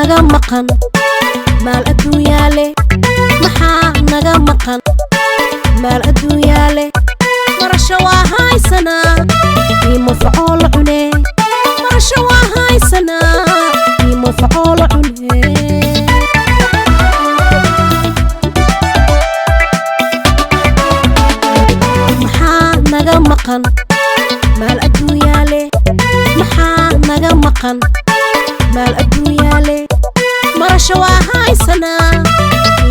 naga maqan maal adduunyaa leh maxaa naga maqan maal adduunyaa leh marasho waa haysanaa imo facool cune marasho waa haysanaa imo facool cune maxaa naga maqan maal adduunyaa leh maxaa naga maqan maal adduunyaa leh marasho waa haysanaa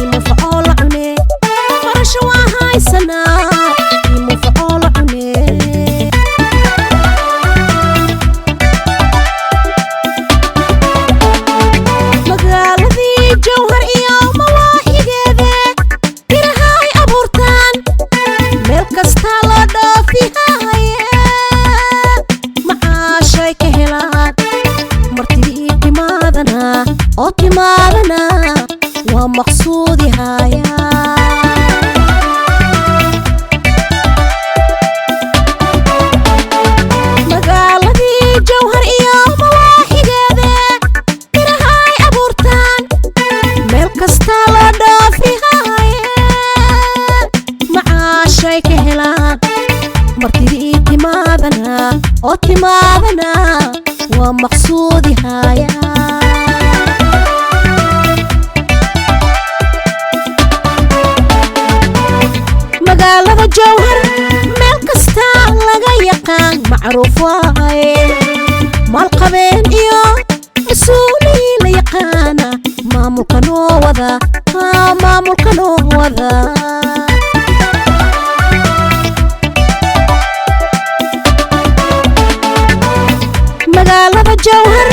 imo facool cune marasho waa haysanaa imo facool cune magaaladii jawhar iyo mawaahigeeda birahay abuurtaan meel kasta la dhoofihaye macaashay ka helaan martidii timaadana oo timaadana waa maqsuudi haya magaaladii jawhar iyo mawaahigeeda birahay abuurtaan meel kasta la dhoofihaye macaashay ka helaan martidii timaadana oo timaadana waa maqsuudi haya magaalada jawhar meel kasta laga yaqaan macruuf waaye maalqabeen iyo mas-uuliyiin la yaqaana maamulka noo wada maamulka noo wada magaalada jawhar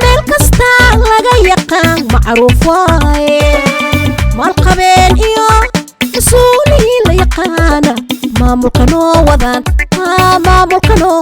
meel kasta laga yaqaan macruuf waaye maalqabeen iyo mas-uuliyiin la yaqaana maamulka noo wadaan maamulka noo